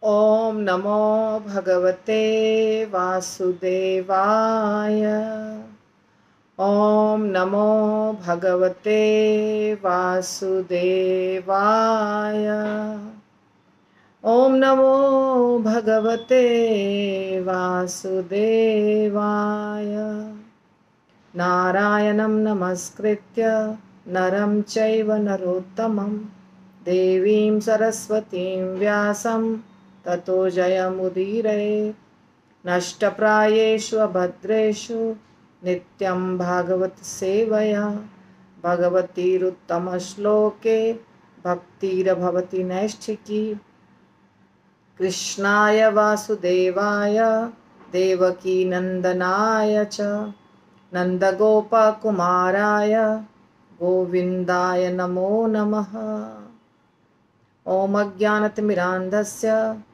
ओम नमो भगवते वासुदेवाय। ओम नमो भगवते वासुदेवाय। ओम नमो भगवते वासुदेवाय। नारायणं नमस्कृत्य नरं चैव नरोत्तमं देवीं सरस्वतीं व्यासं ततो जयमुदीरये। नष्टप्रायेषु अभद्रेषु नित्यं भागवत सेवया भगवतीरुत्तमश्लोके भक्तिर्भवति नैष्ठिकी। कृष्णाय वासुदेवाय देवकीनन्दनाय च नन्दगोपकुमाराय गोविन्दाय नमो नमः। ॐ अज्ञानतिमिरान्धस्य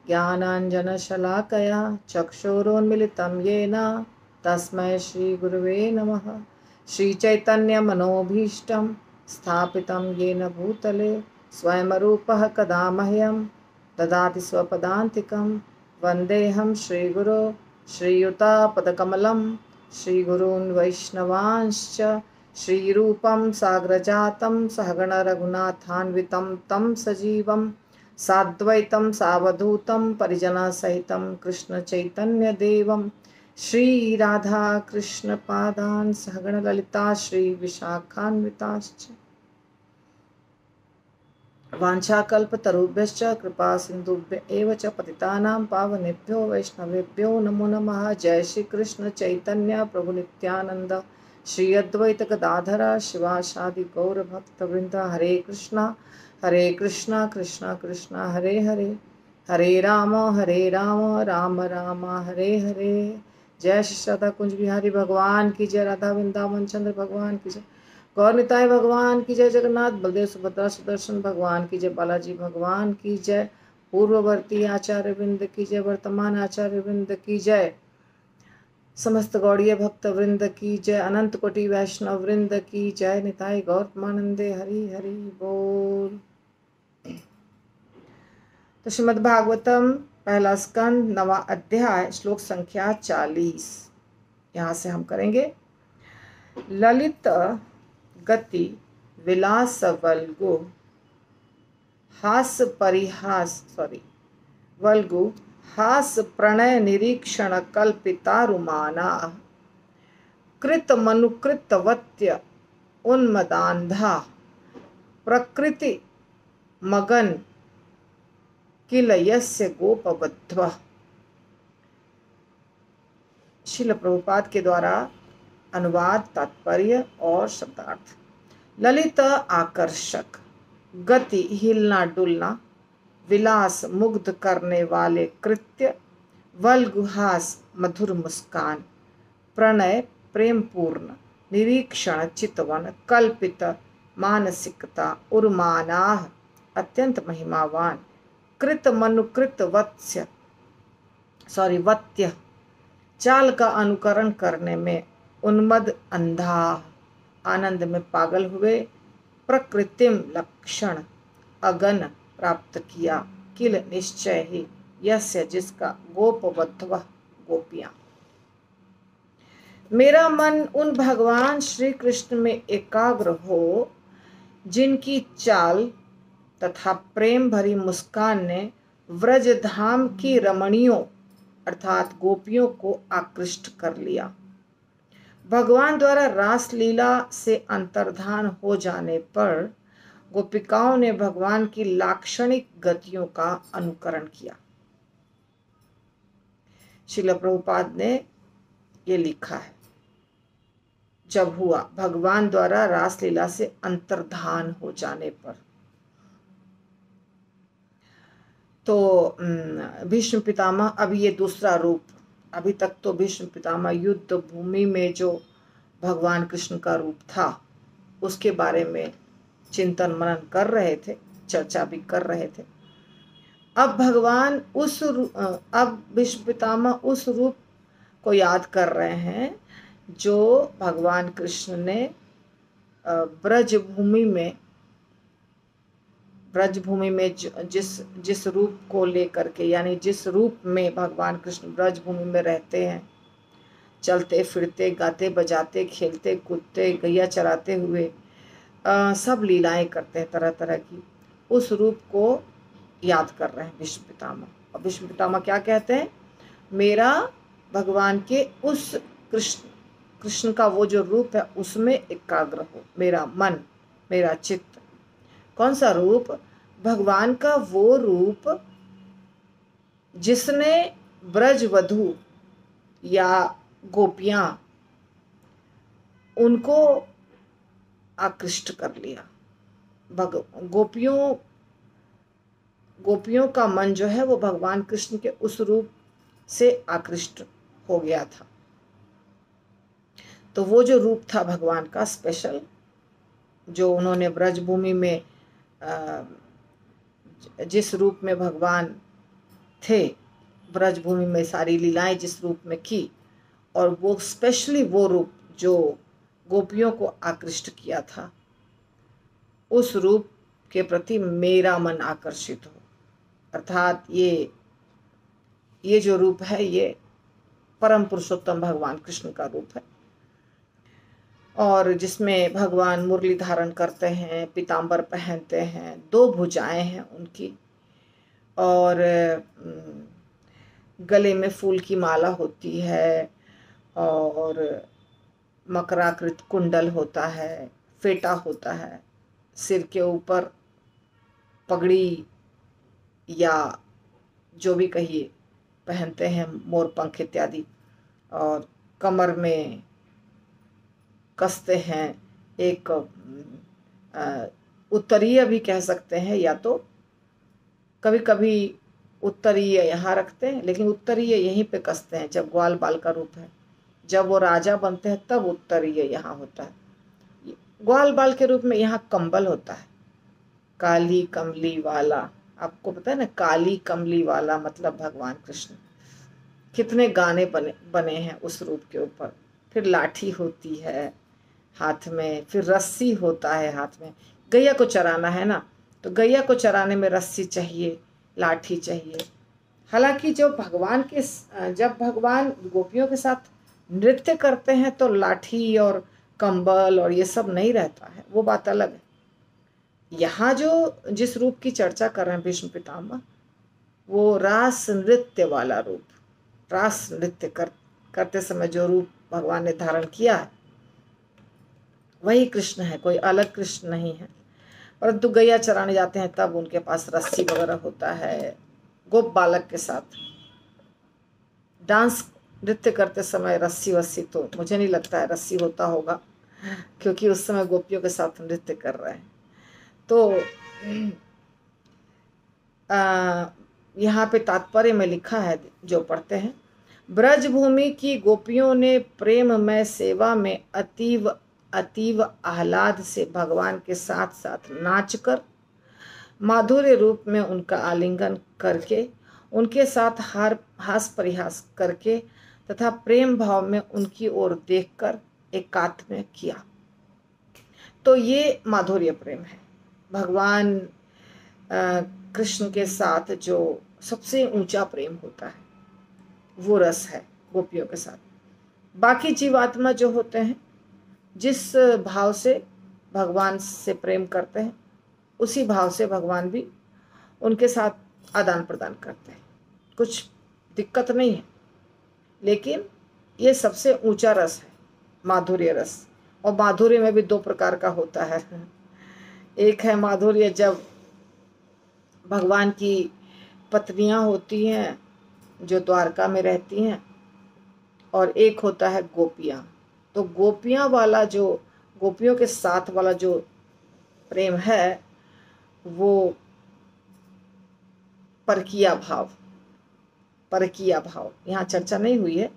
ज्ञानाञ्जनशलाकया चक्षुरुन्मिलितं येन तस्मै श्रीगुरुवे नमः। श्रीचैतन्यमनोभीष्टं स्थापितं येन भूतले स्वयं रूपः कदा मह्यं ददाति स्वपदान्तिकं। वन्देऽहं श्रीगुरो श्रीयुतापदकमलं श्रीगुरून् वैष्णवांश्च श्रीरूपं साग्रजातं सहगण रघुनाथान्वितं तं सजीवं साद्वैतं सावधूतं परिजनसहितं कृष्णचैतन्यदेवं श्रीराधाकृष्णपादान् सहगण ललिता श्रीविशाखान्विताश्च। वाञ्छाकल्पतरुभ्यश्च कृपा सिन्धुभ्य एव च पतितानां पावनेभ्यो वैष्णवेभ्यो नमो नमः। जय श्री कृष्ण चैतन्य प्रभु नित्यानंद श्री अद्वैत गदाधर शिवासादि गौर भक्तवृंद। हरे कृष्णा कृष्णा कृष्णा हरे हरे, हरे राम राम राम हरे हरे। जय श्री श्रद्धा कुंज बिहारी भगवान की जय, राधा वृंदावन चंद्र भगवान की जय, गौर निताई भगवान की जय, जगन्नाथ बलदेव सुभद्रा सुदर्शन भगवान की जय, बालाजी भगवान की जय, पूर्ववर्ती आचार्य वृंद की जय, वर्तमान आचार्य वृंद की जय, समस्त गौड़ीय भक्त वृंद की जय, अनंत कोटि वैष्णव वृंद की जय। निताई गौतमानंदे हरि हरि बोल। तो श्रीमद् भागवतम पहला स्कंद 9वां अध्याय श्लोक संख्या 40 यहाँ से हम करेंगे। ललित गति विलास वल्गु हास परिहास वल्गु हास प्रणय निरीक्षण कल्पितारुमाना कृत मनुकृतवत्य उन्मदान्धा प्रकृति मगन किल यस्य गोपवध्व। श्रील प्रभुपाद के द्वारा अनुवाद, तात्पर्य और शब्दार्थ। ललित आकर्षक, गति हिलना डुलना, विलास मुग्ध करने वाले कृत्य, वल्गुहास मधुर मुस्कान, प्रणय प्रेमपूर्ण, निरीक्षण चितवन, कल्पित मानसिकता, उर्मानाह अत्यंत महिमावान, कृत मनुकृत वत्य चाल का अनुकरण करने में उन्मद अंधा, आनंद में पागल हुए, प्रकृतिम लक्षण अगन प्राप्त किया, किल निश्चय ही यस्य जिसका गोपवध्व गोपियां। मेरा मन उन भगवान श्री कृष्ण में एकाग्र हो जिनकी चाल तथा प्रेम भरी मुस्कान ने व्रज धाम की रमणियों अर्थात गोपियों को आकृष्ट कर लिया। भगवान द्वारा रास लीला से अंतर्धान हो जाने पर गोपिकाओं ने भगवान की लाक्षणिक गतियों का अनुकरण किया। श्रील प्रभुपाद ने ये लिखा है, जब हुआ भगवान द्वारा रास लीला से अंतर्धान हो जाने पर। तो भीष्म पितामह, अब ये दूसरा रूप, अभी तक तो भीष्म पितामह युद्ध भूमि में जो भगवान कृष्ण का रूप था उसके बारे में चिंतन मनन कर रहे थे, चर्चा भी कर रहे थे। अब भगवान अब भीष्म पितामह उस रूप को याद कर रहे हैं जो भगवान कृष्ण ने ब्रज भूमि में ब्रजभूमि में जिस जिस रूप को लेकर के, यानी जिस रूप में भगवान कृष्ण ब्रजभूमि में रहते हैं, चलते फिरते, गाते बजाते, खेलते कूदते, गैया चराते हुए सब लीलाएं करते हैं तरह तरह की, उस रूप को याद कर रहे हैं भीष्म पितामह। और भीष्म पितामह क्या कहते हैं? मेरा भगवान के उस कृष्ण कृष्ण का वो जो रूप है उसमें एकाग्र हो मेरा मन, मेरा चित्त। कौन सा रूप? भगवान का वो रूप जिसने ब्रजवधु या गोपियां उनको आकृष्ट कर लिया। गोपियों का मन जो है वो भगवान कृष्ण के उस रूप से आकृष्ट हो गया था। तो वो जो रूप था भगवान का स्पेशल, जो उन्होंने ब्रजभूमि में जिस रूप में भगवान थे, ब्रजभूमि में सारी लीलाएं जिस रूप में की, और वो स्पेशली वो रूप जो गोपियों को आकृष्ट किया था, उस रूप के प्रति मेरा मन आकर्षित हो। अर्थात ये जो रूप है ये परम पुरुषोत्तम भगवान कृष्ण का रूप है, और जिसमें भगवान मुरली धारण करते हैं, पीताम्बर पहनते हैं, 2 भुजाएं हैं उनकी, और गले में फूल की माला होती है, और मकराकृत कुंडल होता है, फेटा होता है, सिर के ऊपर पगड़ी या जो भी कहिए पहनते हैं, मोर पंख इत्यादि, और कमर में कसते हैं एक उत्तरीय भी कह सकते हैं, या तो कभी कभी उत्तरीय यहाँ रखते हैं, लेकिन उत्तरीय यहीं पे कसते हैं जब ग्वाल बाल का रूप है। जब वो राजा बनते हैं तब उत्तरीय यहाँ होता है। ग्वाल बाल के रूप में यहाँ कंबल होता है, काली कमली वाला। आपको पता है ना, काली कमली वाला मतलब भगवान कृष्ण। कितने गाने बने हैं उस रूप के ऊपर। फिर लाठी होती है हाथ में, फिर रस्सी होता है हाथ में। गैया को चराना है ना, तो गैया को चराने में रस्सी चाहिए, लाठी चाहिए। हालांकि जब भगवान गोपियों के साथ नृत्य करते हैं तो लाठी और कंबल और ये सब नहीं रहता है, वो बात अलग है। यहाँ जो जिस रूप की चर्चा कर रहे हैं भीष्म पितामह, वो रास नृत्य वाला रूप, रास नृत्य करते समय जो रूप भगवान ने धारण किया है वही कृष्ण है, कोई अलग कृष्ण नहीं है। परंतु गैया चराने जाते हैं तब उनके पास रस्सी वगैरह होता है। गोप बालक के साथ डांस नृत्य करते समय रस्सी वस्सी तो मुझे नहीं लगता है रस्सी होता होगा, क्योंकि उस समय गोपियों के साथ नृत्य कर रहे हैं। तो यहाँ पे तात्पर्य में लिखा है जो पढ़ते हैं, ब्रजभूमि की गोपियों ने प्रेममय सेवा में अतीव आह्लाद से भगवान के साथ साथ नाचकर, माधुर्य रूप में उनका आलिंगन करके, उनके साथ हास परिहास करके तथा प्रेम भाव में उनकी ओर देखकर एकात्म किया। तो ये माधुर्य प्रेम है। भगवान कृष्ण के साथ जो सबसे ऊंचा प्रेम होता है वो रस है गोपियों के साथ। बाकी जीवात्मा जो होते हैं जिस भाव से भगवान से प्रेम करते हैं उसी भाव से भगवान भी उनके साथ आदान प्रदान करते हैं, कुछ दिक्कत नहीं है। लेकिन ये सबसे ऊंचा रस है, माधुर्य रस। और माधुर्य में भी 2 प्रकार का होता है। एक है माधुर्य जब भगवान की पत्नियां होती हैं जो द्वारका में रहती हैं, और एक होता है गोपियां। तो गोपियां वाला जो गोपियों के साथ वाला जो प्रेम है वो परकीया भाव यहाँ चर्चा नहीं हुई है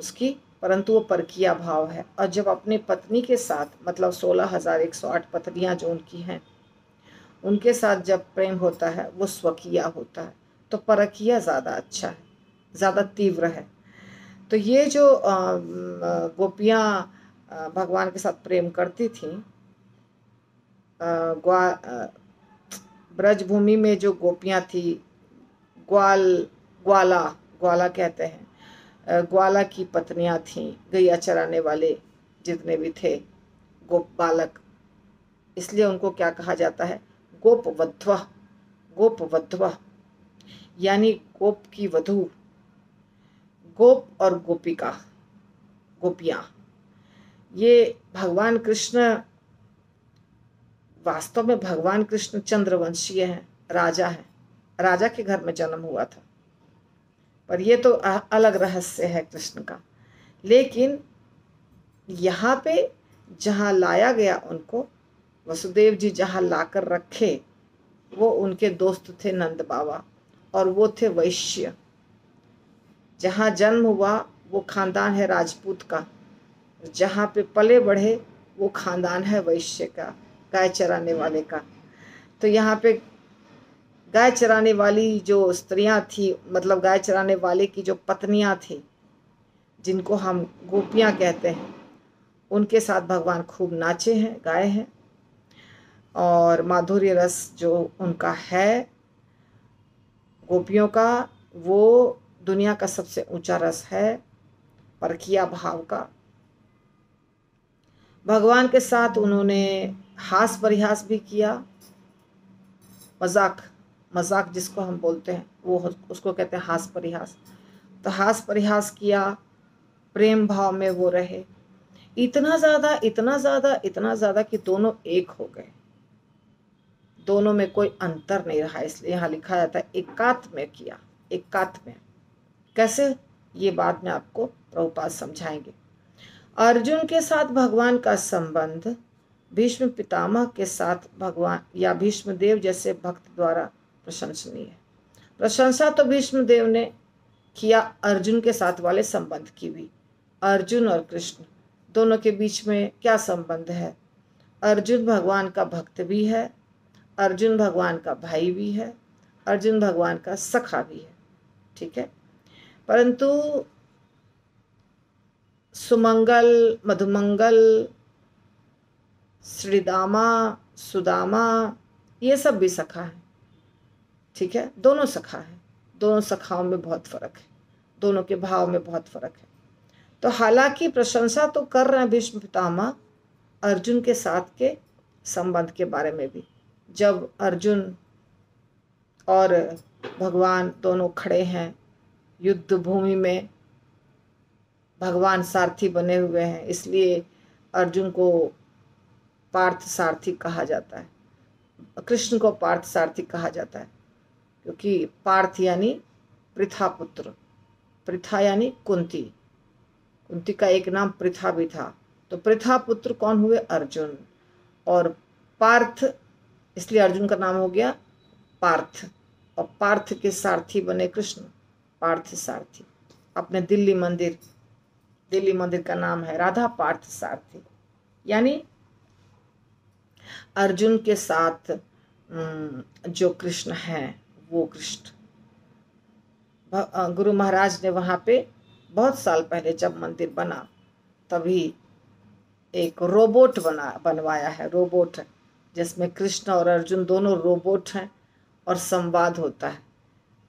उसकी, परंतु वो परकीया भाव है। और जब अपनी पत्नी के साथ, मतलब 16,108 पत्नियां जो उनकी हैं, उनके साथ जब प्रेम होता है वो स्वकीया होता है। तो परकीया ज़्यादा अच्छा है, ज़्यादा तीव्र है। तो ये जो गोपियां भगवान के साथ प्रेम करती थीं, ब्रजभूमि में जो गोपियां थी, ग्वाला ग्वाला कहते हैं, ग्वाला की पत्नियां थीं, गैया चराने वाले जितने भी थे गोप बालक, इसलिए उनको क्या कहा जाता है? गोपवध्वा। गोपवध्वा यानी गोप की वधू। गोप और गोपिका, गोपियां, ये भगवान कृष्ण, वास्तव में भगवान कृष्ण चंद्रवंशीय हैं, राजा हैं, राजा के घर में जन्म हुआ था, पर ये तो अलग रहस्य है कृष्ण का। लेकिन यहाँ पे जहाँ लाया गया उनको, वसुदेव जी जहाँ लाकर रखे, वो उनके दोस्त थे नंद बाबा, और वो थे वैश्य। जहाँ जन्म हुआ वो खानदान है राजपूत का, जहाँ पे पले बढ़े वो खानदान है वैश्य का, गाय चराने वाले का। तो यहाँ पे गाय चराने वाली जो स्त्रियां थी, मतलब गाय चराने वाले की जो पत्नियां थी, जिनको हम गोपियां कहते हैं, उनके साथ भगवान खूब नाचे हैं, गाए हैं। और माधुर्य रस जो उनका है गोपियों का, वो दुनिया का सबसे ऊंचा रस है, परखिया भाव का। भगवान के साथ उन्होंने हास परिहास भी किया, मजाक, मजाक जिसको हम बोलते हैं वो उसको कहते हैं हास परिहास। तो हास परिहास किया, प्रेम भाव में वो रहे, इतना ज़्यादा, इतना ज़्यादा, इतना ज़्यादा कि दोनों एक हो गए, दोनों में कोई अंतर नहीं रहा। इसलिए यहाँ लिखा जाता है एकात्म किया। एकात्म कैसे, ये बाद में आपको प्रभुपाद समझाएंगे। अर्जुन के साथ भगवान का संबंध भीष्म पितामह के साथ भगवान या भीष्म देव जैसे भक्त द्वारा प्रशंसनीय है। प्रशंसा तो भीष्म देव ने किया अर्जुन के साथ वाले संबंध की भी। अर्जुन और कृष्ण दोनों के बीच में क्या संबंध है? अर्जुन भगवान का भक्त भी है, अर्जुन भगवान का भाई भी है, अर्जुन भगवान का सखा भी है, ठीक है। परंतु सुमंगल, मधुमंगल, श्रीदामा, सुदामा, ये सब भी सखा है, ठीक है। दोनों सखा है, दोनों सखाओं में बहुत फर्क है, दोनों के भाव में बहुत फर्क है। तो हालांकि प्रशंसा तो कर रहे हैं भीष्म पितामह अर्जुन के साथ के संबंध के बारे में भी। जब अर्जुन और भगवान दोनों खड़े हैं युद्ध भूमि में, भगवान सारथी बने हुए हैं, इसलिए अर्जुन को पार्थ सारथी कहा जाता है, कृष्ण को पार्थ सारथी कहा जाता है, क्योंकि पार्थ यानी पृथा पुत्र, पृथा यानी कुंती, कुंती का एक नाम पृथा भी था। तो पृथा पुत्र कौन हुए? अर्जुन। और पार्थ, इसलिए अर्जुन का नाम हो गया पार्थ, और पार्थ के सारथी बने कृष्ण, पार्थ सारथी। अपने दिल्ली मंदिर का नाम है राधा पार्थ सारथी, यानी अर्जुन के साथ जो कृष्ण हैं वो कृष्ण। गुरु महाराज ने वहाँ पे बहुत साल पहले जब मंदिर बना तभी एक रोबोट बनवाया है, रोबोट है जिसमें कृष्ण और अर्जुन दोनों रोबोट हैं और संवाद होता है।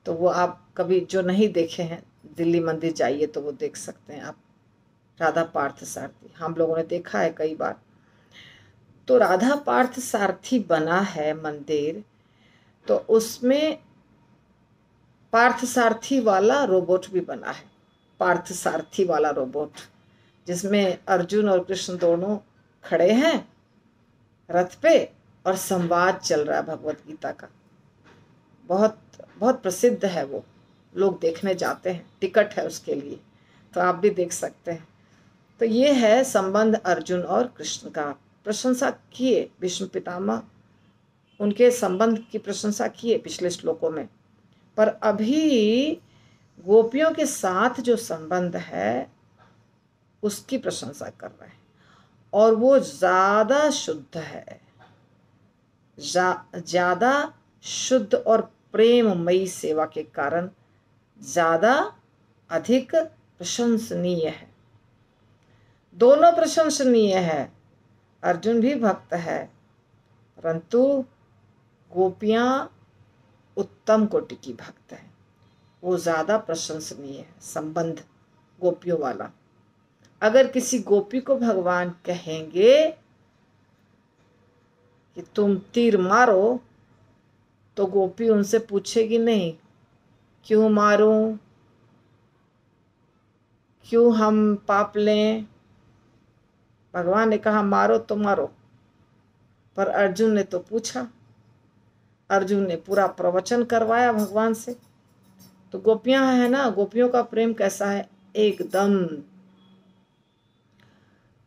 तो वो आप कभी जो नहीं देखे हैं दिल्ली मंदिर जाइए तो वो देख सकते हैं आप, राधा पार्थ सारथी, हम लोगों ने देखा है कई बार। तो राधा पार्थ सारथी बना है मंदिर, तो उसमें पार्थ सारथी वाला रोबोट भी बना है, पार्थ सारथी वाला रोबोट, जिसमें अर्जुन और कृष्ण दोनों खड़े हैं रथ पे और संवाद चल रहा है भगवत गीता का। बहुत बहुत प्रसिद्ध है वो, लोग देखने जाते हैं, टिकट है उसके लिए, तो आप भी देख सकते हैं। तो ये है संबंध अर्जुन और कृष्ण का। प्रशंसा किए भीष्म पितामह, उनके संबंध की प्रशंसा किए पिछले श्लोकों में। पर अभी गोपियों के साथ जो संबंध है उसकी प्रशंसा कर रहे हैं, और वो ज़्यादा शुद्ध है, ज़्यादा शुद्ध और प्रेममयी सेवा के कारण ज़्यादा अधिक प्रशंसनीय है। दोनों प्रशंसनीय है, अर्जुन भी भक्त है, परंतु गोपियां उत्तम कोटि की भक्त है, वो ज़्यादा प्रशंसनीय है संबंध गोपियों वाला। अगर किसी गोपी को भगवान कहेंगे कि तुम तीर मारो, तो गोपी उनसे पूछेगी नहीं क्यों मारूं, क्यों हम पाप लें। भगवान ने कहा मारो तो मारो, पर अर्जुन ने तो पूछा, अर्जुन ने पूरा प्रवचन करवाया भगवान से। तो गोपियां है ना, गोपियों का प्रेम कैसा है, एकदम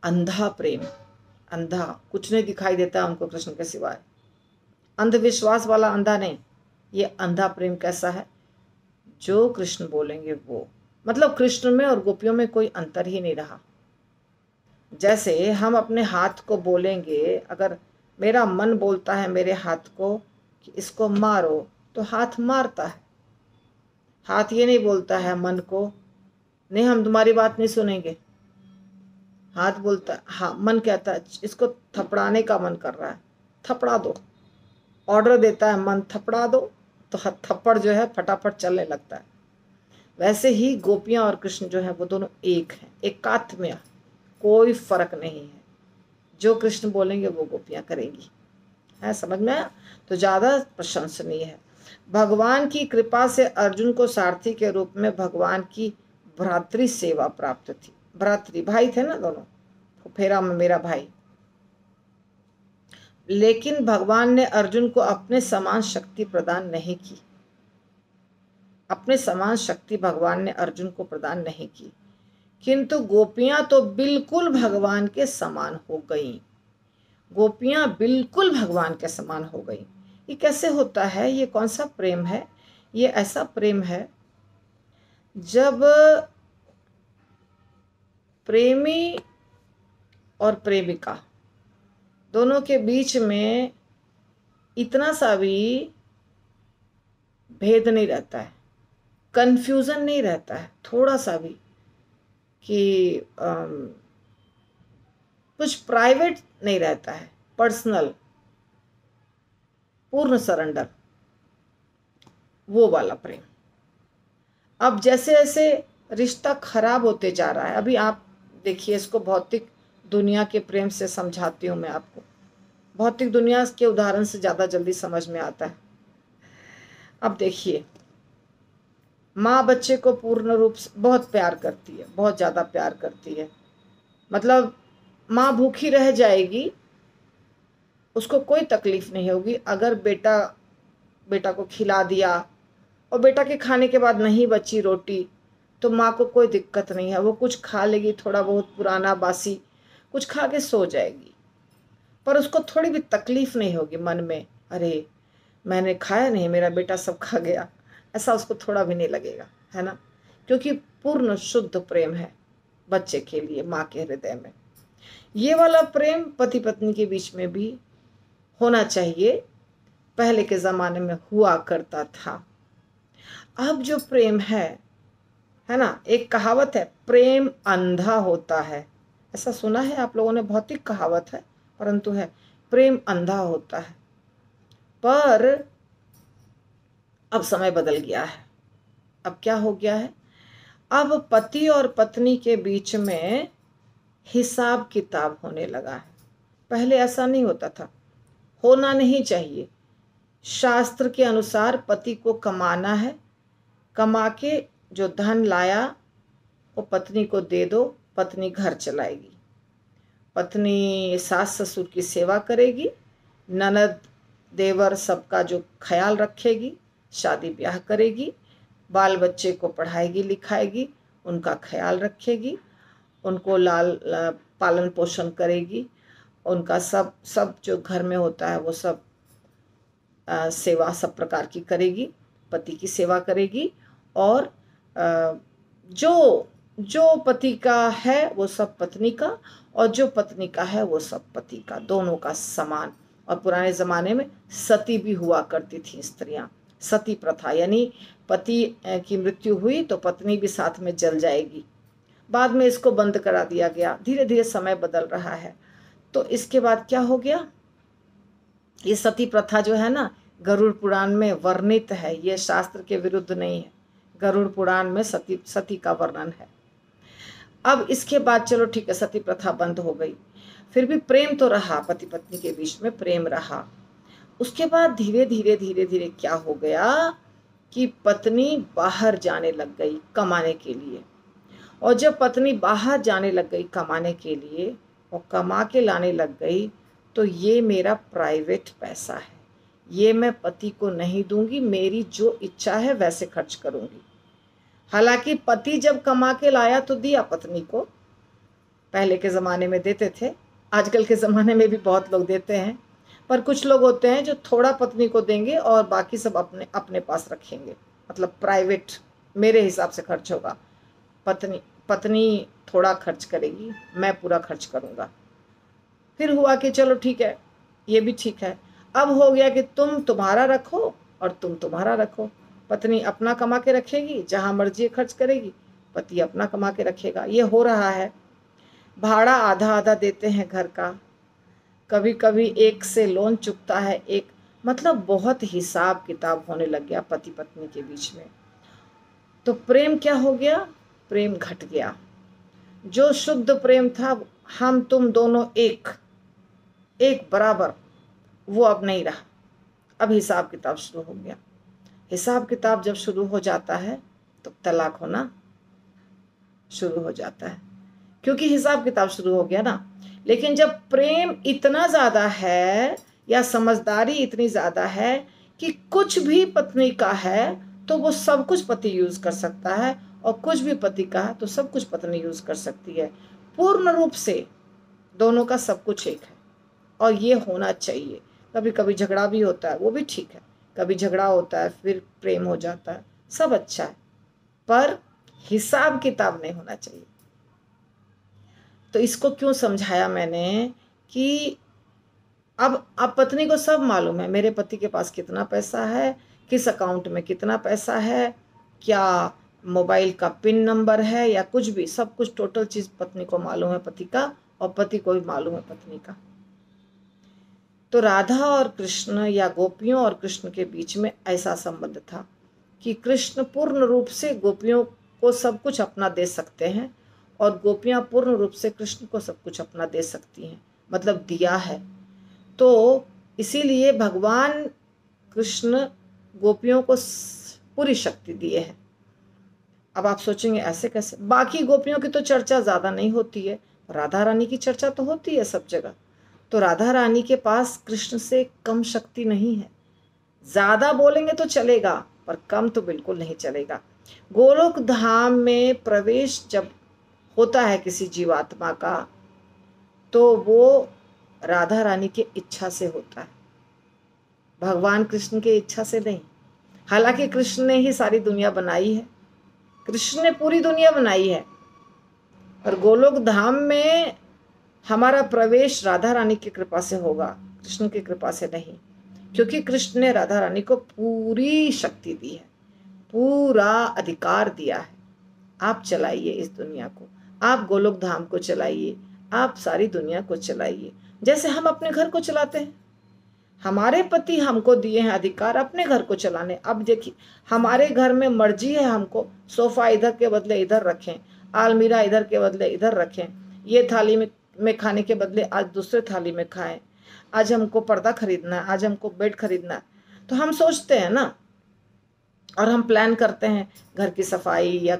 अंधा प्रेम, अंधा, कुछ नहीं दिखाई देता हमको कृष्ण के सिवाय। अंधविश्वास वाला अंधा नहीं, ये अंधा प्रेम कैसा है, जो कृष्ण बोलेंगे वो, मतलब कृष्ण में और गोपियों में कोई अंतर ही नहीं रहा। जैसे हम अपने हाथ को बोलेंगे, अगर मेरा मन बोलता है मेरे हाथ को कि इसको मारो, तो हाथ मारता है। हाथ ये नहीं बोलता है मन को नहीं हम तुम्हारी बात नहीं सुनेंगे। हाथ बोलता है, हाँ मन कहता है इसको थपड़ाने का मन कर रहा है, थपड़ा दो। ऑर्डर देता है मन, थपड़ा दो, तो थप्पड़ जो है फटाफट चलने लगता है। वैसे ही गोपियां और कृष्ण जो है वो दोनों एक हैं, एकात्म्य, कोई फर्क नहीं है। जो कृष्ण बोलेंगे वो गोपियां करेंगी, है समझ में आया। तो ज़्यादा प्रशंसनीय है। भगवान की कृपा से अर्जुन को सारथी के रूप में भगवान की भ्रातृ सेवा प्राप्त थी। भ्रातृ भाई थे ना दोनों, फुफेरा में मेरा भाई। लेकिन भगवान ने अर्जुन को अपने समान शक्ति प्रदान नहीं की। अपने समान शक्ति भगवान ने अर्जुन को प्रदान नहीं की, किंतु गोपियां तो बिल्कुल भगवान के समान हो गईं। गोपियां बिल्कुल भगवान के समान हो गई। ये कैसे होता है, ये कौन सा प्रेम है, ये ऐसा प्रेम है जब प्रेमी और प्रेमिका दोनों के बीच में इतना सा भी भेद नहीं रहता है, कंफ्यूजन नहीं रहता है थोड़ा सा भी, कि कुछ प्राइवेट नहीं रहता है, पर्सनल, पूर्ण सरेंडर, वो वाला प्रेम। अब जैसे जैसे रिश्ता खराब होते जा रहा है, अभी आप देखिए इसको भौतिक दुनिया के प्रेम से समझाती हूँ मैं आपको। भौतिक दुनिया के उदाहरण से ज़्यादा जल्दी समझ में आता है। अब देखिए, माँ बच्चे को पूर्ण रूप से बहुत प्यार करती है, बहुत ज़्यादा प्यार करती है। मतलब माँ भूखी रह जाएगी, उसको कोई तकलीफ नहीं होगी अगर बेटा को खिला दिया, और बेटा के खाने के बाद नहीं बची रोटी, तो माँ को कोई दिक्कत नहीं है, वो कुछ खा लेगी, थोड़ा बहुत पुराना बासी कुछ खा के सो जाएगी। पर उसको थोड़ी भी तकलीफ नहीं होगी मन में, अरे मैंने खाया नहीं, मेरा बेटा सब खा गया, ऐसा उसको थोड़ा भी नहीं लगेगा, है ना। क्योंकि पूर्ण शुद्ध प्रेम है बच्चे के लिए माँ के हृदय में। ये वाला प्रेम पति पत्नी के बीच में भी होना चाहिए, पहले के ज़माने में हुआ करता था। अब जो प्रेम है ना, एक कहावत है, प्रेम अंधा होता है। ऐसा सुना है आप लोगों ने, भौतिक कहावत है परंतु है, प्रेम अंधा होता है। पर अब समय बदल गया है। अब क्या हो गया है, अब पति और पत्नी के बीच में हिसाब किताब होने लगा है। पहले ऐसा नहीं होता था, होना नहीं चाहिए। शास्त्र के अनुसार पति को कमाना है, कमा के जो धन लाया वो पत्नी को दे दो, पत्नी घर चलाएगी, पत्नी सास ससुर की सेवा करेगी, ननद देवर सबका जो ख्याल रखेगी, शादी ब्याह करेगी, बाल बच्चे को पढ़ाएगी लिखाएगी, उनका ख्याल रखेगी, उनको पालन पोषण करेगी, उनका सब जो घर में होता है वो सब सेवा सब प्रकार की करेगी, पति की सेवा करेगी। और जो पति का है वो सब पत्नी का, और जो पत्नी का है वो सब पति का, दोनों का समान। और पुराने ज़माने में सती भी हुआ करती थी स्त्रियां, सती प्रथा, यानी पति की मृत्यु हुई तो पत्नी भी साथ में जल जाएगी। बाद में इसको बंद करा दिया गया, धीरे धीरे समय बदल रहा है। तो इसके बाद क्या हो गया, ये सती प्रथा जो है ना, गरुड़ पुराण में वर्णित है, ये शास्त्र के विरुद्ध नहीं है। गरुड़ पुराण में सती का वर्णन है। अब इसके बाद चलो ठीक है, सती प्रथा बंद हो गई, फिर भी प्रेम तो रहा, पति पत्नी के बीच में प्रेम रहा। उसके बाद धीरे धीरे धीरे धीरे क्या हो गया कि पत्नी बाहर जाने लग गई कमाने के लिए। और जब पत्नी बाहर जाने लग गई कमाने के लिए और कमा के लाने लग गई, तो ये मेरा प्राइवेट पैसा है, ये मैं पति को नहीं दूंगी, मेरी जो इच्छा है वैसे खर्च करूंगी। हालांकि पति जब कमा के लाया तो दिया पत्नी को, पहले के ज़माने में देते थे, आजकल के ज़माने में भी बहुत लोग देते हैं, पर कुछ लोग होते हैं जो थोड़ा पत्नी को देंगे और बाकी सब अपने अपने पास रखेंगे, मतलब प्राइवेट मेरे हिसाब से खर्च होगा, पत्नी थोड़ा खर्च करेगी, मैं पूरा खर्च करूँगा। फिर हुआ कि चलो ठीक है, ये भी ठीक है। अब हो गया कि तुम तुम्हारा रखो और तुम तुम्हारा रखो, पत्नी अपना कमा के रखेगी, जहाँ मर्जी खर्च करेगी, पति अपना कमा के रखेगा। ये हो रहा है। भाड़ा आधा आधा देते हैं घर का, कभी कभी एक से लोन चुकता है एक, मतलब बहुत हिसाब किताब होने लग गया पति पत्नी के बीच में। तो प्रेम क्या हो गया, प्रेम घट गया। जो शुद्ध प्रेम था, हम तुम दोनों एक बराबर, वो अब नहीं रहा। अब हिसाब किताब शुरू हो गया। हिसाब किताब जब शुरू हो जाता है तो तलाक होना शुरू हो जाता है, क्योंकि हिसाब किताब शुरू हो गया ना। लेकिन जब प्रेम इतना ज़्यादा है या समझदारी इतनी ज़्यादा है कि कुछ भी पत्नी का है तो वो सब कुछ पति यूज़ कर सकता है, और कुछ भी पति का है तो सब कुछ पत्नी यूज़ कर सकती है। पूर्ण रूप से दोनों का सब कुछ एक है, और ये होना चाहिए। कभी कभी झगड़ा भी होता है, वो भी ठीक है, कभी झगड़ा होता है फिर प्रेम हो जाता है, सब अच्छा है, पर हिसाब किताब नहीं होना चाहिए। तो इसको क्यों समझाया मैंने कि अब पत्नी को सब मालूम है, मेरे पति के पास कितना पैसा है, किस अकाउंट में कितना पैसा है, क्या मोबाइल का पिन नंबर है या कुछ भी, सब कुछ टोटल चीज़ पत्नी को मालूम है पति का, और पति को भी मालूम है पत्नी का। तो राधा और कृष्ण या गोपियों और कृष्ण के बीच में ऐसा संबंध था कि कृष्ण पूर्ण रूप से गोपियों को सब कुछ अपना दे सकते हैं, और गोपियाँ पूर्ण रूप से कृष्ण को सब कुछ अपना दे सकती हैं, मतलब दिया है। तो इसीलिए भगवान कृष्ण गोपियों को पूरी शक्ति दिए हैं। अब आप सोचेंगे ऐसे कैसे, बाकी गोपियों की तो चर्चा ज़्यादा नहीं होती है, राधा रानी की चर्चा तो होती है सब जगह। तो राधा रानी के पास कृष्ण से कम शक्ति नहीं है। ज़्यादा बोलेंगे तो चलेगा, पर कम तो बिल्कुल नहीं चलेगा। गोलोक धाम में प्रवेश जब होता है किसी जीवात्मा का, तो वो राधा रानी की इच्छा से होता है, भगवान कृष्ण की इच्छा से नहीं। हालांकि कृष्ण ने ही सारी दुनिया बनाई है, कृष्ण ने पूरी दुनिया बनाई है, पर गोलोक धाम में हमारा प्रवेश राधा रानी की कृपा से होगा, कृष्ण की कृपा से नहीं, क्योंकि कृष्ण ने राधा रानी को पूरी शक्ति दी है, पूरा अधिकार दिया है। आप चलाइए इस दुनिया को, आप गोलोक धाम को चलाइए, आप सारी दुनिया को चलाइए, जैसे हम अपने घर को चलाते हैं। हमारे पति हमको दिए हैं अधिकार अपने घर को चलाने। अब देखिए, हमारे घर में मर्जी है हमको सोफा इधर के बदले इधर रखें, आलमीरा इधर के बदले इधर रखें, ये थाली में खाने के बदले आज दूसरे थाली में खाएं, आज हमको पर्दा खरीदना है, आज हमको बेड खरीदना है। तो हम सोचते हैं ना, और हम प्लान करते हैं घर की सफाई या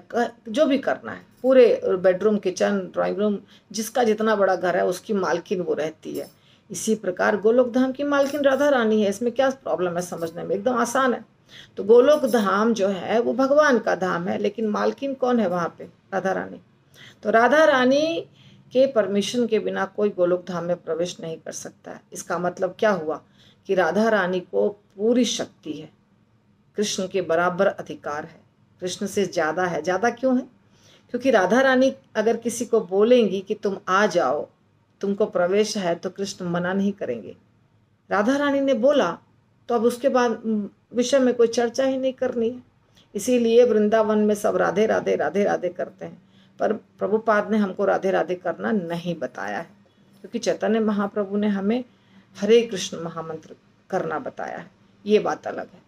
जो भी करना है, पूरे बेडरूम, किचन, ड्राइंग रूम, जिसका जितना बड़ा घर है उसकी मालकिन वो रहती है। इसी प्रकार गोलोक धाम की मालकिन राधा रानी है। इसमें क्या प्रॉब्लम है, समझने में एकदम आसान है। तो गोलोक धाम जो है वो भगवान का धाम है, लेकिन मालकिन कौन है वहाँ पे, राधा रानी। तो राधा रानी के परमिशन के बिना कोई गोलोक धाम में प्रवेश नहीं कर सकता है। इसका मतलब क्या हुआ कि राधा रानी को पूरी शक्ति है, कृष्ण के बराबर अधिकार है, कृष्ण से ज़्यादा है। ज़्यादा क्यों है, क्योंकि राधा रानी अगर किसी को बोलेंगी कि तुम आ जाओ, तुमको प्रवेश है, तो कृष्ण मना नहीं करेंगे। राधा रानी ने बोला तो अब उसके बाद विषय में कोई चर्चा ही नहीं करनी है। इसीलिए वृंदावन में सब राधे राधे राधे राधे करते हैं, पर प्रभुपाद ने हमको राधे राधे करना नहीं बताया है, क्योंकि चैतन्य महाप्रभु ने हमें हरे कृष्ण महामंत्र करना बताया है। ये बात अलग है।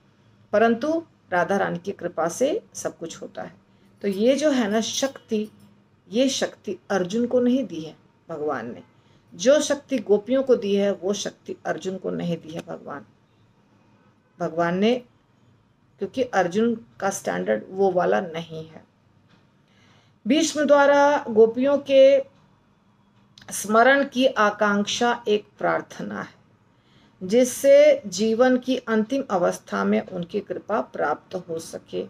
परंतु राधा रानी की कृपा से सब कुछ होता है। तो ये जो है ना शक्ति, ये शक्ति अर्जुन को नहीं दी है भगवान ने। जो शक्ति गोपियों को दी है वो शक्ति अर्जुन को नहीं दी है भगवान ने, क्योंकि अर्जुन का स्टैंडर्ड वो वाला नहीं है। भीष्म द्वारा गोपियों के स्मरण की आकांक्षा एक प्रार्थना है, जिससे जीवन की अंतिम अवस्था में उनकी कृपा प्राप्त हो सके।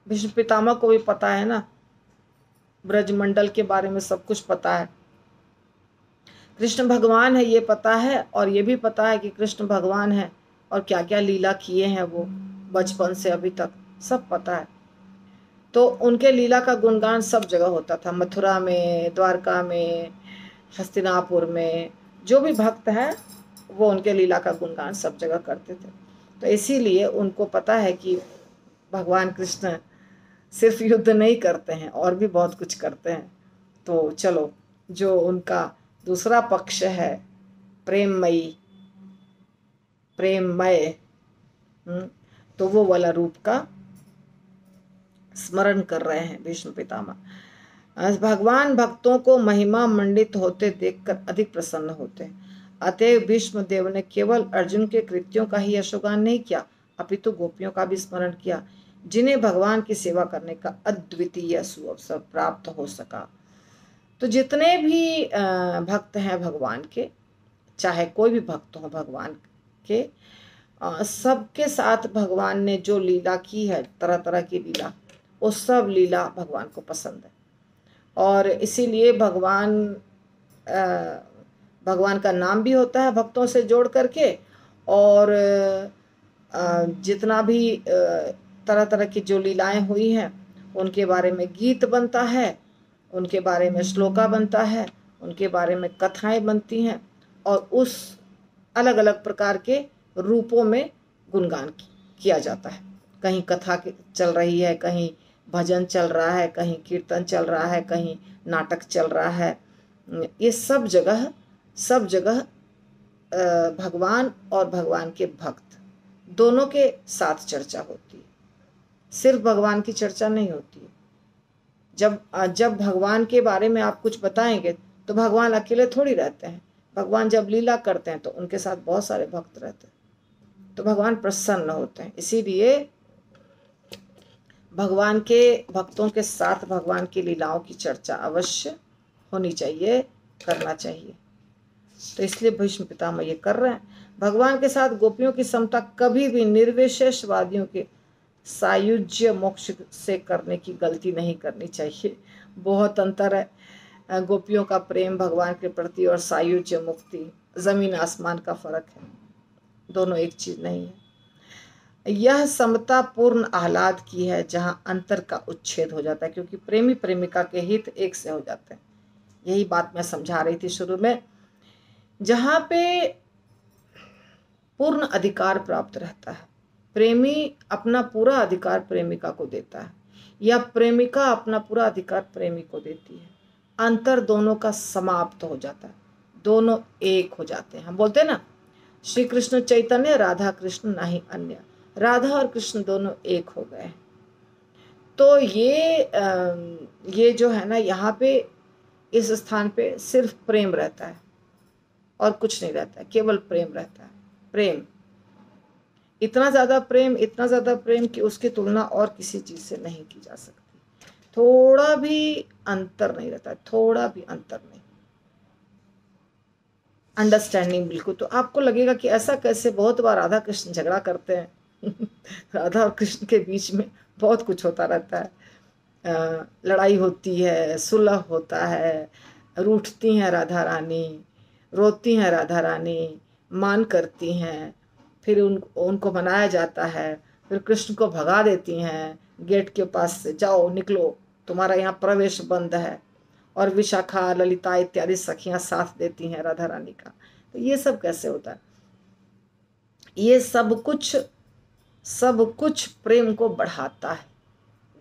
भीष्म पितामह को भी पता है ना, ब्रजमंडल के बारे में सब कुछ पता है। कृष्ण भगवान है ये पता है, और ये भी पता है कि कृष्ण भगवान है और क्या क्या लीला किए हैं वो बचपन से अभी तक सब पता है। तो उनके लीला का गुणगान सब जगह होता था, मथुरा में, द्वारका में, हस्तिनापुर में। जो भी भक्त है वो उनके लीला का गुणगान सब जगह करते थे। तो इसीलिए उनको पता है कि भगवान कृष्ण सिर्फ युद्ध नहीं करते हैं, और भी बहुत कुछ करते हैं। तो चलो, जो उनका दूसरा पक्ष है प्रेममय, तो वो वाला रूप का स्मरण कर रहे हैं भीष्म पितामह। भगवान भक्तों को महिमा मंडित होते देखकर अधिक प्रसन्न होते हैं। अतएव भीष्म देव ने केवल अर्जुन के कृत्यों का ही यशोगान नहीं किया, अपितु गोपियों का भी स्मरण किया, जिन्हें भगवान की सेवा करने का अद्वितीय सुअवसर प्राप्त हो सका। तो जितने भी भक्त हैं भगवान के, चाहे कोई भी भक्त हो भगवान के, सबके साथ भगवान ने जो लीला की है, तरह तरह की लीला, वो सब लीला भगवान को पसंद है। और इसीलिए भगवान का नाम भी होता है भक्तों से जोड़ करके, और जितना भी तरह तरह की जो लीलाएं हुई हैं उनके बारे में गीत बनता है, उनके बारे में श्लोका बनता है, उनके बारे में कथाएं बनती हैं, और उस अलग अलग प्रकार के रूपों में गुणगान किया जाता है। कहीं कथा चल रही है, कहीं भजन चल रहा है, कहीं कीर्तन चल रहा है, कहीं नाटक चल रहा है। ये सब जगह भगवान और भगवान के भक्त दोनों के साथ चर्चा होती है, सिर्फ भगवान की चर्चा नहीं होती है। जब भगवान के बारे में आप कुछ बताएंगे तो भगवान अकेले थोड़ी रहते हैं। भगवान जब लीला करते हैं तो उनके साथ बहुत सारे भक्त रहते हैं, तो भगवान प्रसन्न होते हैं। इसीलिए भगवान के भक्तों के साथ भगवान की लीलाओं की चर्चा अवश्य होनी चाहिए, करना चाहिए। तो इसलिए भीष्म पितामह ये कर रहे हैं। भगवान के साथ गोपियों की समता कभी भी निर्विशेषवादियों के सायुज्य मोक्ष से करने की गलती नहीं करनी चाहिए। बहुत अंतर है गोपियों का प्रेम भगवान के प्रति और सायुज्य मुक्ति, जमीन आसमान का फर्क है, दोनों एक चीज नहीं है। यह समता पूर्ण आह्लाद की है, जहां अंतर का उच्छेद हो जाता है, क्योंकि प्रेमी प्रेमिका के हित एक से हो जाते हैं। यही बात मैं समझा रही थी शुरू में। जहां पे पूर्ण अधिकार प्राप्त रहता है, प्रेमी अपना पूरा अधिकार प्रेमिका को देता है, या प्रेमिका अपना पूरा अधिकार प्रेमी को देती है, अंतर दोनों का समाप्त हो जाता है, दोनों एक हो जाते हैं। हम बोलते हैं ना, श्री कृष्ण चैतन्य राधा कृष्ण नहीं अन्य, राधा और कृष्ण दोनों एक हो गए। तो ये जो है ना, यहाँ पे इस स्थान पे सिर्फ प्रेम रहता है और कुछ नहीं रहता है, केवल प्रेम रहता है। प्रेम, इतना ज्यादा प्रेम कि उसकी तुलना और किसी चीज से नहीं की जा सकती। थोड़ा भी अंतर नहीं रहता है, थोड़ा भी अंतर नहीं, अंडरस्टैंडिंग बिल्कुल। तो आपको लगेगा कि ऐसा कैसे, बहुत बार राधा कृष्ण झगड़ा करते हैं राधा और कृष्ण के बीच में बहुत कुछ होता रहता है, लड़ाई होती है, सुलह होता है, रूठती हैं राधा रानी, रोती हैं राधा रानी, मान करती हैं, फिर उनको मनाया जाता है, फिर कृष्ण को भगा देती हैं गेट के पास से, जाओ निकलो, तुम्हारा यहाँ प्रवेश बंद है, और विशाखा ललिता इत्यादि सखियां साथ देती हैं राधा रानी का। तो ये सब कैसे होता है? ये सब कुछ प्रेम को बढ़ाता है,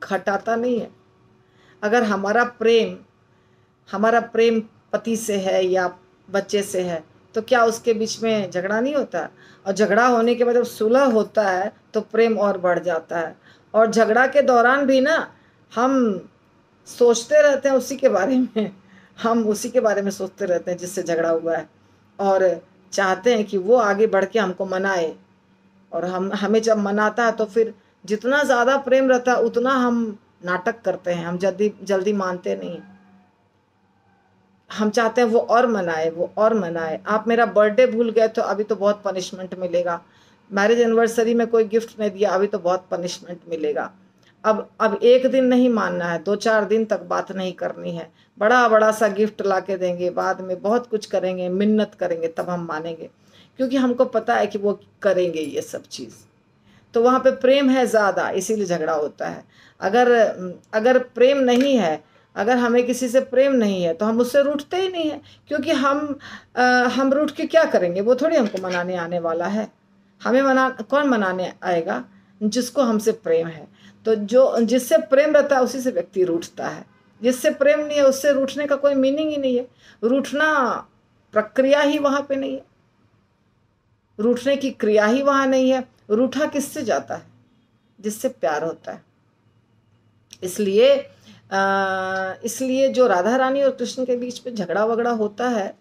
घटाता नहीं है। अगर हमारा प्रेम पति से है या बच्चे से है, तो क्या उसके बीच में झगड़ा नहीं होता? और झगड़ा होने के बाद जब सुलह होता है तो प्रेम और बढ़ जाता है। और झगड़ा के दौरान भी ना हम सोचते रहते हैं उसी के बारे में, हम उसी के बारे में सोचते रहते हैं जिससे झगड़ा हुआ है, और चाहते हैं कि वो आगे बढ़ के हमको मनाए। और हमें जब मनाता है तो फिर जितना ज़्यादा प्रेम रहता है उतना हम नाटक करते हैं, हम जल्दी जल्दी मानते नहीं। हम चाहते हैं वो और मनाए, वो और मनाए। आप मेरा बर्थडे भूल गए तो अभी तो बहुत पनिशमेंट मिलेगा। मैरिज एनिवर्सरी में कोई गिफ्ट नहीं दिया, अभी तो बहुत पनिशमेंट मिलेगा। अब एक दिन नहीं मानना है, 2-4 दिन तक बात नहीं करनी है। बड़ा बड़ा सा गिफ्ट ला के देंगे, बाद में बहुत कुछ करेंगे, मिन्नत करेंगे, तब हम मानेंगे, क्योंकि हमको पता है कि वो करेंगे ये सब चीज़। तो वहाँ पे प्रेम है ज़्यादा, इसीलिए झगड़ा होता है। अगर अगर प्रेम नहीं है, अगर हमें किसी से प्रेम नहीं है तो हम उससे रूठते ही नहीं है, क्योंकि हम रूठ के क्या करेंगे? वो थोड़ी हमको मनाने आने वाला है। हमें कौन मनाने आएगा? जिसको हमसे प्रेम है। तो जिससे प्रेम रहता है उसी से व्यक्ति रूठता है। जिससे प्रेम नहीं है उससे रूठने का कोई मीनिंग ही नहीं है। रूठना प्रक्रिया ही वहाँ पे नहीं है, रूठने की क्रिया ही वहाँ नहीं है। रूठा किससे जाता है? जिससे प्यार होता है। इसलिए जो राधा रानी और कृष्ण के बीच में झगड़ा वगड़ा होता है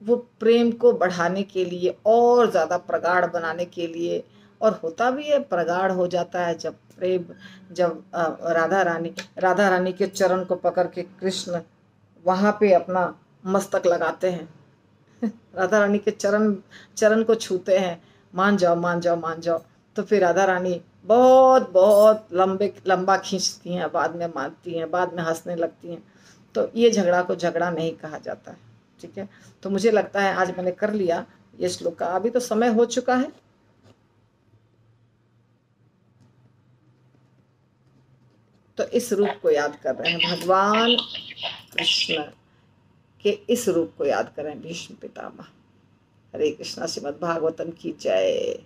वो प्रेम को बढ़ाने के लिए और ज़्यादा प्रगाढ़ बनाने के लिए, और होता भी है, प्रगाढ़ हो जाता है जब राधा रानी के चरण को पकड़ के कृष्ण वहाँ पे अपना मस्तक लगाते हैं, राधा रानी के चरण को छूते हैं, मान जाओ मान जाओ मान जाओ। तो फिर राधा रानी बहुत बहुत लंबा खींचती हैं, बाद में मानती हैं, बाद में हंसने लगती हैं। तो ये झगड़ा को झगड़ा नहीं कहा जाता है। ठीक है, तो मुझे लगता है आज मैंने कर लिया ये श्लोक का। अभी तो समय हो चुका है, तो इस रूप को याद कर रहे हैं, भगवान कृष्ण के इस रूप को याद करें, भीष्म पितामह। हरे कृष्णा। श्रीमद् भागवतम की जय।